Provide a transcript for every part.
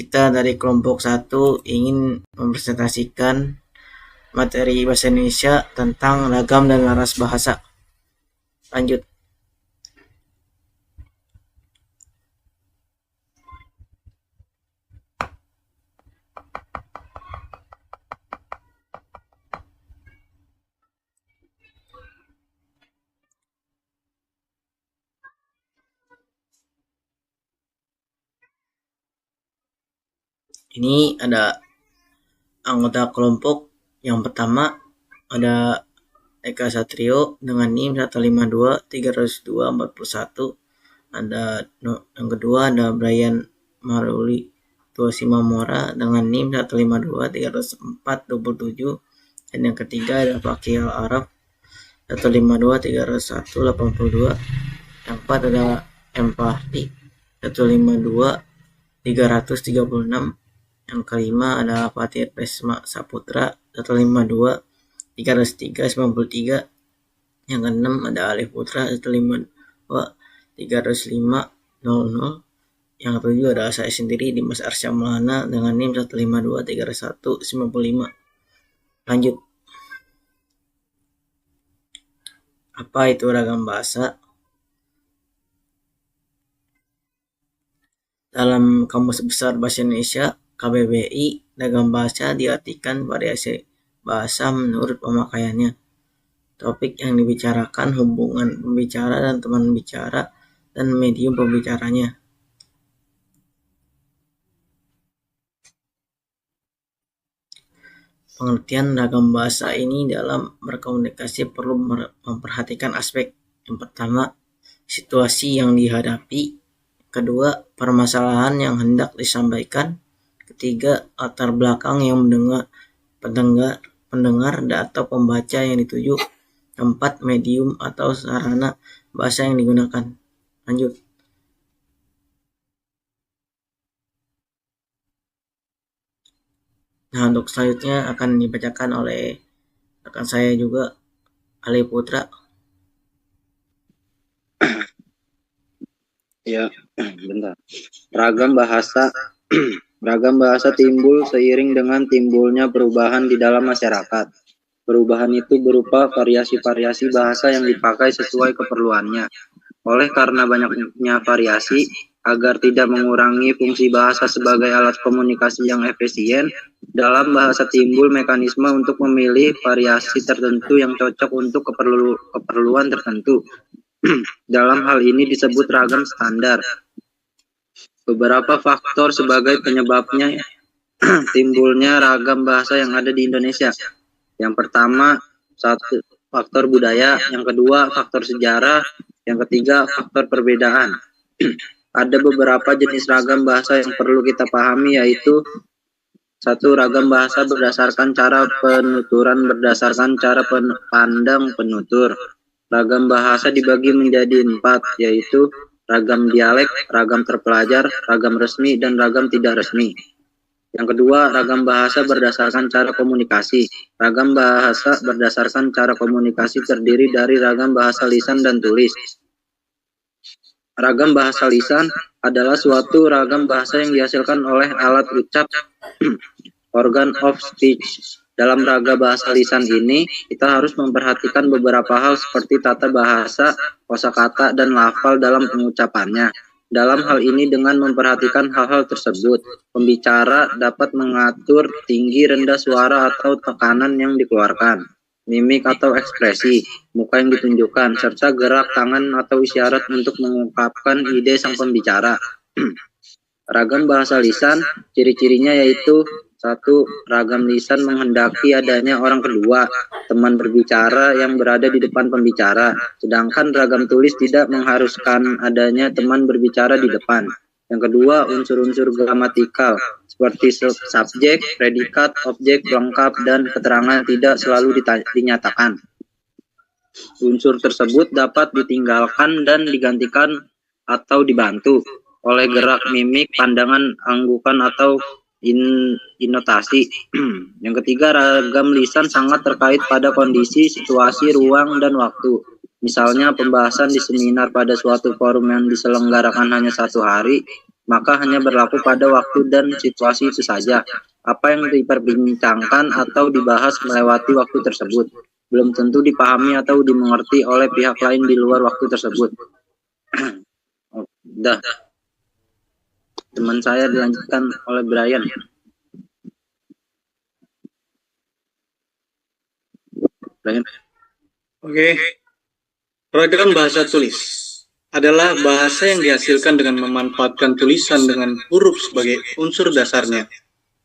kita dari kelompok 1 ingin mempresentasikan materi bahasa Indonesia tentang ragam dan laras bahasa. Lanjut. Ini ada anggota kelompok. Yang pertama ada Eka Satrio dengan NIM 152-302-41. Ada yang kedua ada Brian Maruli Tuasima Mora dengan NIM 152-304-27. Dan yang ketiga ada Fakih Al-Araf 152-301-82. Yang keempat ada M. Fahri 152-336. Yang kelima ada Fatir Pesma Saputra 152-303-93. Yang keenam ada Alif Putra 152-305-00. Yang ketujuh ada saya sendiri Dimas Arsya Maulana dengan NIM 152-301-95. Lanjut. Apa itu ragam bahasa? Dalam Kamus Besar Bahasa Indonesia KBBI, ragam bahasa diartikan variasi bahasa menurut pemakaiannya, topik yang dibicarakan, hubungan pembicara dan teman bicara, dan medium pembicaranya. Pengertian ragam bahasa ini dalam berkomunikasi perlu memperhatikan aspek. Yang pertama, situasi yang dihadapi. Kedua, permasalahan yang hendak disampaikan. Ketiga, latar belakang yang pendengar atau pembaca yang dituju. Keempat, medium atau sarana bahasa yang digunakan. Lanjut. Nah, untuk selanjutnya akan dibacakan oleh rekan saya juga, Ali Putra. Ya, bentar. Ragam bahasa Ragam bahasa timbul seiring dengan timbulnya perubahan di dalam masyarakat. Perubahan itu berupa variasi-variasi bahasa yang dipakai sesuai keperluannya. Oleh karena banyaknya variasi, agar tidak mengurangi fungsi bahasa sebagai alat komunikasi yang efisien, dalam bahasa timbul mekanisme untuk memilih variasi tertentu yang cocok untuk keperluan tertentu. Dalam hal ini disebut ragam standar. Beberapa faktor sebagai penyebabnya timbulnya ragam bahasa yang ada di Indonesia. Yang pertama, satu, faktor budaya. Yang kedua, faktor sejarah. Yang ketiga, faktor perbedaan. Ada beberapa jenis ragam bahasa yang perlu kita pahami, yaitu satu, ragam bahasa berdasarkan cara penuturan berdasarkan cara pandang penutur. Ragam bahasa dibagi menjadi 4, yaitu ragam dialek, ragam terpelajar, ragam resmi, dan ragam tidak resmi. Yang kedua, ragam bahasa berdasarkan cara komunikasi. Ragam bahasa berdasarkan cara komunikasi terdiri dari ragam bahasa lisan dan tulis. Ragam bahasa lisan adalah suatu ragam bahasa yang dihasilkan oleh alat ucap organ of speech. Dalam ragam bahasa lisan ini, kita harus memperhatikan beberapa hal seperti tata bahasa, kosakata, dan lafal dalam pengucapannya. Dalam hal ini, dengan memperhatikan hal-hal tersebut, pembicara dapat mengatur tinggi rendah suara atau tekanan yang dikeluarkan, mimik atau ekspresi, muka yang ditunjukkan, serta gerak tangan atau isyarat untuk mengungkapkan ide sang pembicara. Ragam bahasa lisan, ciri-cirinya yaitu satu, ragam lisan menghendaki adanya orang kedua, teman berbicara yang berada di depan pembicara, sedangkan ragam tulis tidak mengharuskan adanya teman berbicara di depan. Yang kedua, unsur-unsur gramatikal, seperti subjek, predikat, objek, pelengkap, dan keterangan tidak selalu dinyatakan. Unsur tersebut dapat ditinggalkan dan digantikan atau dibantu oleh gerak mimik, pandangan, anggukan, atau inotasi. Yang ketiga, ragam lisan sangat terkait pada kondisi, situasi, ruang, dan waktu. Misalnya pembahasan di seminar pada suatu forum yang diselenggarakan hanya 1 hari, maka hanya berlaku pada waktu dan situasi itu saja. Apa yang diperbincangkan atau dibahas melewati waktu tersebut belum tentu dipahami atau dimengerti oleh pihak lain di luar waktu tersebut. Oh, udah. Teman saya dilanjutkan oleh Brian. Brian. Oke. Ragam bahasa tulis adalah bahasa yang dihasilkan dengan memanfaatkan tulisan dengan huruf sebagai unsur dasarnya.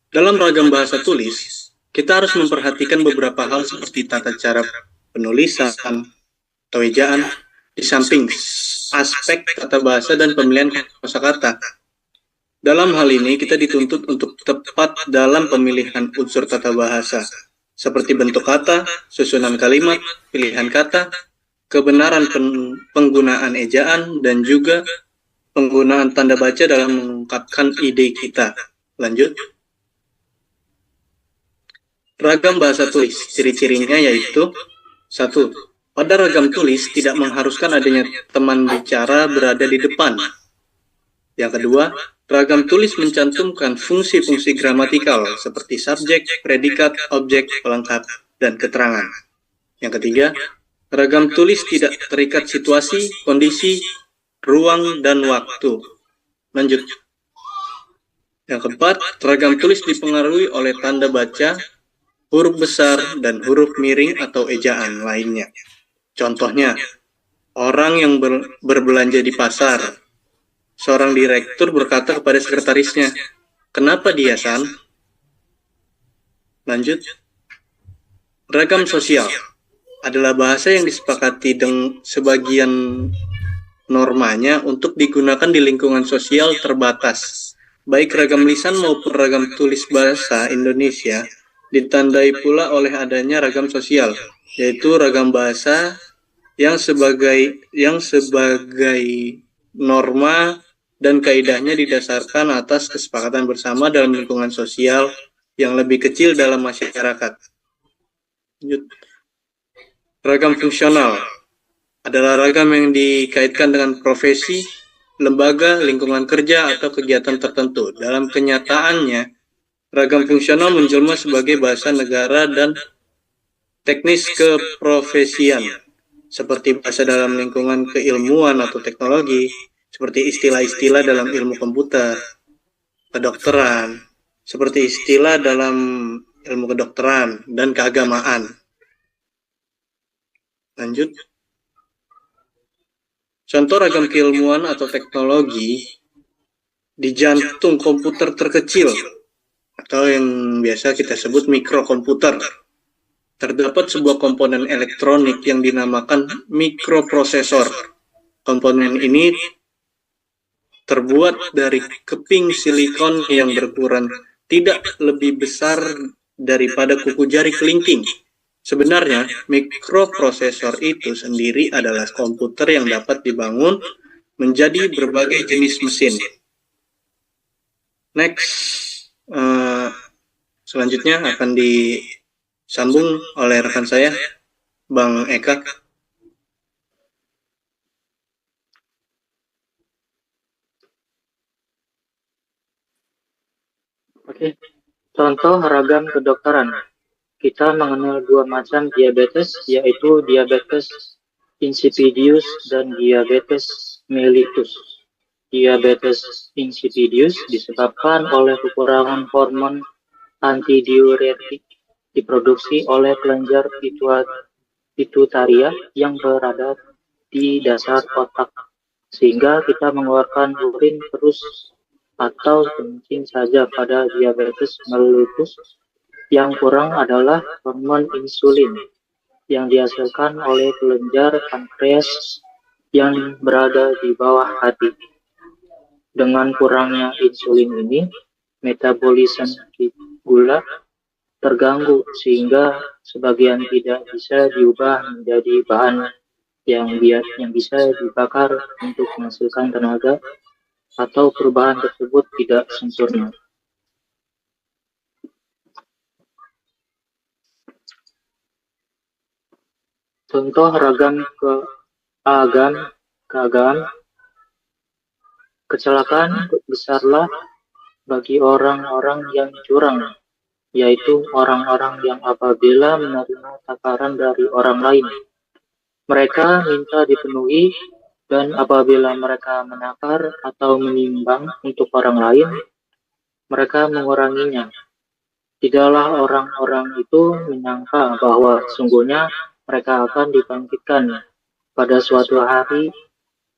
Dalam ragam bahasa tulis, kita harus memperhatikan beberapa hal seperti tata cara penulisan atau ejaan, di samping aspek tata bahasa dan pemilihan kosakata. Dalam hal ini, kita dituntut untuk tepat dalam pemilihan unsur tata bahasa, seperti bentuk kata, susunan kalimat, pilihan kata, kebenaran penggunaan ejaan, dan juga penggunaan tanda baca dalam mengungkapkan ide kita. Lanjut. Ragam bahasa tulis, ciri-cirinya yaitu 1. Pada ragam tulis tidak mengharuskan adanya teman bicara berada di depan. Yang kedua, ragam tulis mencantumkan fungsi-fungsi gramatikal seperti subjek, predikat, objek, pelengkap, dan keterangan. Yang ketiga, ragam tulis tidak terikat situasi, kondisi, ruang, dan waktu. Lanjut. Yang keempat, ragam tulis dipengaruhi oleh tanda baca, huruf besar, dan huruf miring atau ejaan lainnya. Contohnya, orang yang berbelanja di pasar. Seorang direktur berkata kepada sekretarisnya, "Kenapa dia, San?" Lanjut. Ragam sosial adalah bahasa yang disepakati dengan sebagian normanya untuk digunakan di lingkungan sosial terbatas. Baik ragam lisan maupun ragam tulis bahasa Indonesia ditandai pula oleh adanya ragam sosial, yaitu ragam bahasa yang sebagai norma dan kaidahnya didasarkan atas kesepakatan bersama dalam lingkungan sosial yang lebih kecil dalam masyarakat. Ragam fungsional adalah ragam yang dikaitkan dengan profesi, lembaga, lingkungan kerja, atau kegiatan tertentu. Dalam kenyataannya, ragam fungsional menjelma sebagai bahasa negara dan teknis keprofesian, seperti bahasa dalam lingkungan keilmuan atau teknologi, seperti istilah-istilah dalam ilmu komputer, kedokteran, seperti istilah dalam ilmu kedokteran, dan keagamaan. Lanjut. Contoh ragam keilmuan atau teknologi di jantung komputer terkecil, atau yang biasa kita sebut mikrokomputer, terdapat sebuah komponen elektronik yang dinamakan mikroprosesor. Komponen ini terbuat dari keping silikon yang berukuran tidak lebih besar daripada kuku jari kelingking. Sebenarnya, mikroprosesor itu sendiri adalah komputer yang dapat dibangun menjadi berbagai jenis mesin. Next, selanjutnya akan disambung oleh rekan saya, Bang Eka. Oke, contoh ragam kedokteran. Kita mengenal dua macam diabetes, yaitu diabetes insipidus dan diabetes mellitus. Diabetes insipidus disebabkan oleh kekurangan hormon antidiuretik diproduksi oleh kelenjar pituitaria yang berada di dasar otak, sehingga kita mengeluarkan urin terus atau kencing saja. Pada diabetes mellitus, yang kurang adalah hormon insulin yang dihasilkan oleh kelenjar pankreas yang berada di bawah hati. Dengan kurangnya insulin ini, metabolisme gula terganggu sehingga sebagian tidak bisa diubah menjadi bahan yang bisa dibakar untuk menghasilkan tenaga, atau perubahan tersebut tidak sempurna. Contoh ragam Kecelakaan besarlah bagi orang-orang yang curang, yaitu orang-orang yang apabila menerima takaran dari orang lain, mereka minta dipenuhi, dan apabila mereka menakar atau menimbang untuk orang lain, mereka menguranginya. Tidaklah orang-orang itu menyangka bahwa sungguhnya mereka akan dibangkitkan pada suatu hari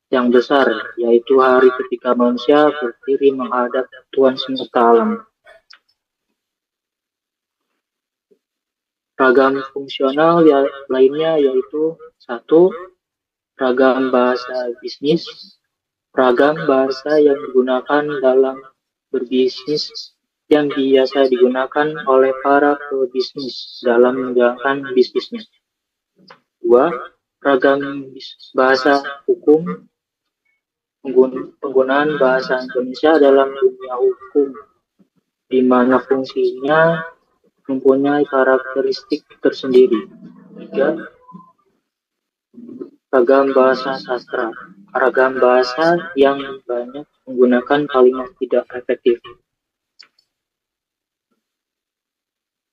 yang besar, yaitu hari ketika manusia berdiri menghadap Tuhan semesta alam. Ragam fungsional lainnya yaitu 1. Ragam bahasa bisnis. Ragam bahasa yang digunakan dalam berbisnis yang biasa digunakan oleh para pebisnis dalam menjalankan bisnisnya. 2. Ragam bahasa hukum. Penggunaan bahasa Indonesia dalam dunia hukum, di mana fungsinya mempunyai karakteristik tersendiri. 3. Ragam bahasa sastra. Ragam bahasa yang banyak menggunakan kalimat tidak efektif.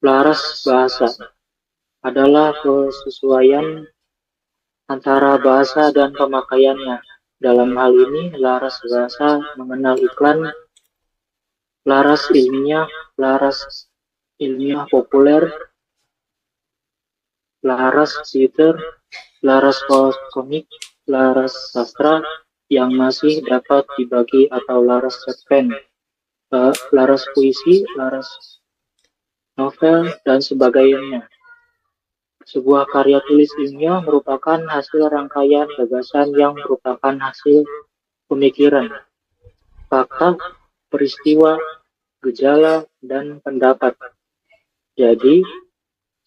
Laras bahasa adalah kesesuaian antara bahasa dan pemakaiannya. Dalam hal ini, laras bahasa mengenal iklan, laras ilmiah populer, laras Twitter, laras komik, laras sastra yang masih dapat dibagi atau laras cerpen, laras puisi, laras novel, dan sebagainya. Sebuah karya tulis ilmiah merupakan hasil rangkaian gagasan yang merupakan hasil pemikiran, fakta, peristiwa, gejala, dan pendapat. Jadi,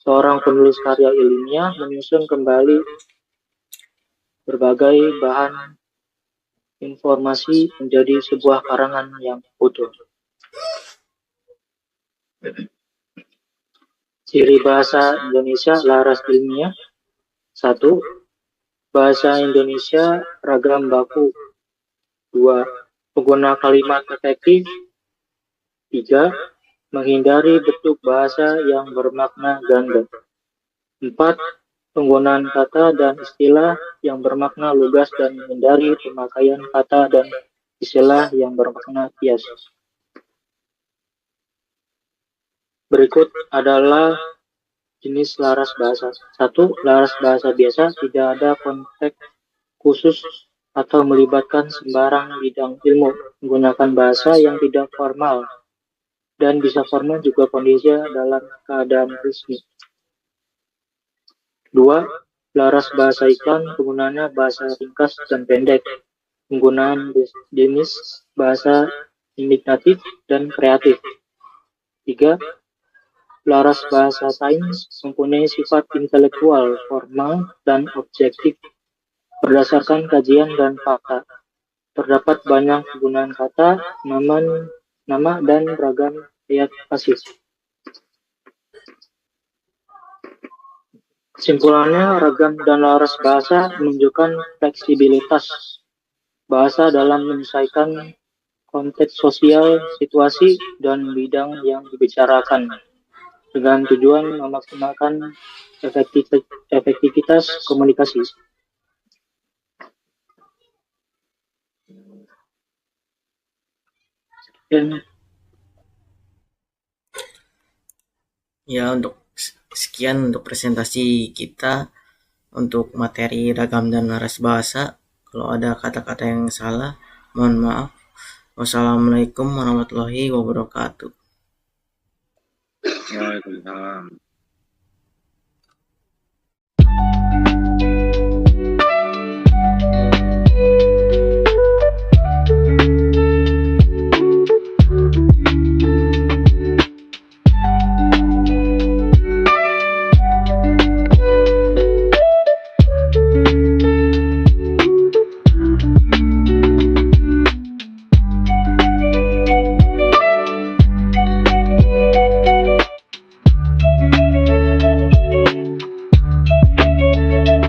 seorang penulis karya ilmiah menyusun kembali berbagai bahan informasi menjadi sebuah karangan yang utuh. Ciri bahasa Indonesia laras ilmiah. 1. Bahasa Indonesia ragam baku. 2. Pengguna kalimat efektif. 3. Menghindari bentuk bahasa yang bermakna ganda. 4. Penggunaan kata dan istilah yang bermakna lugas dan menghindari pemakaian kata dan istilah yang bermakna kias. Berikut adalah jenis laras bahasa. 1. Laras bahasa biasa, tidak ada konteks khusus atau melibatkan sembarang bidang ilmu, menggunakan bahasa yang tidak formal dan bisa formal juga kondisi dalam keadaan resmi. 2. Laras bahasa iklan, penggunaannya bahasa ringkas dan pendek, penggunaan jenis bahasa imitatif dan kreatif. 3. Laras bahasa sains mempunyai sifat intelektual, formal, dan objektif berdasarkan kajian dan fakta. Terdapat banyak penggunaan kata, nama, dan ragam ayat pasif. Kesimpulannya, ragam dan laras bahasa menunjukkan fleksibilitas bahasa dalam menyelesaikan konteks sosial, situasi, dan bidang yang dibicarakan, dengan tujuan memaksimalkan efektivitas komunikasi. Ya, sekian untuk presentasi kita untuk materi ragam dan laras bahasa. Kalau ada kata-kata yang salah, mohon maaf. Wassalamualaikum warahmatullahi wabarakatuh. Waalaikumsalam.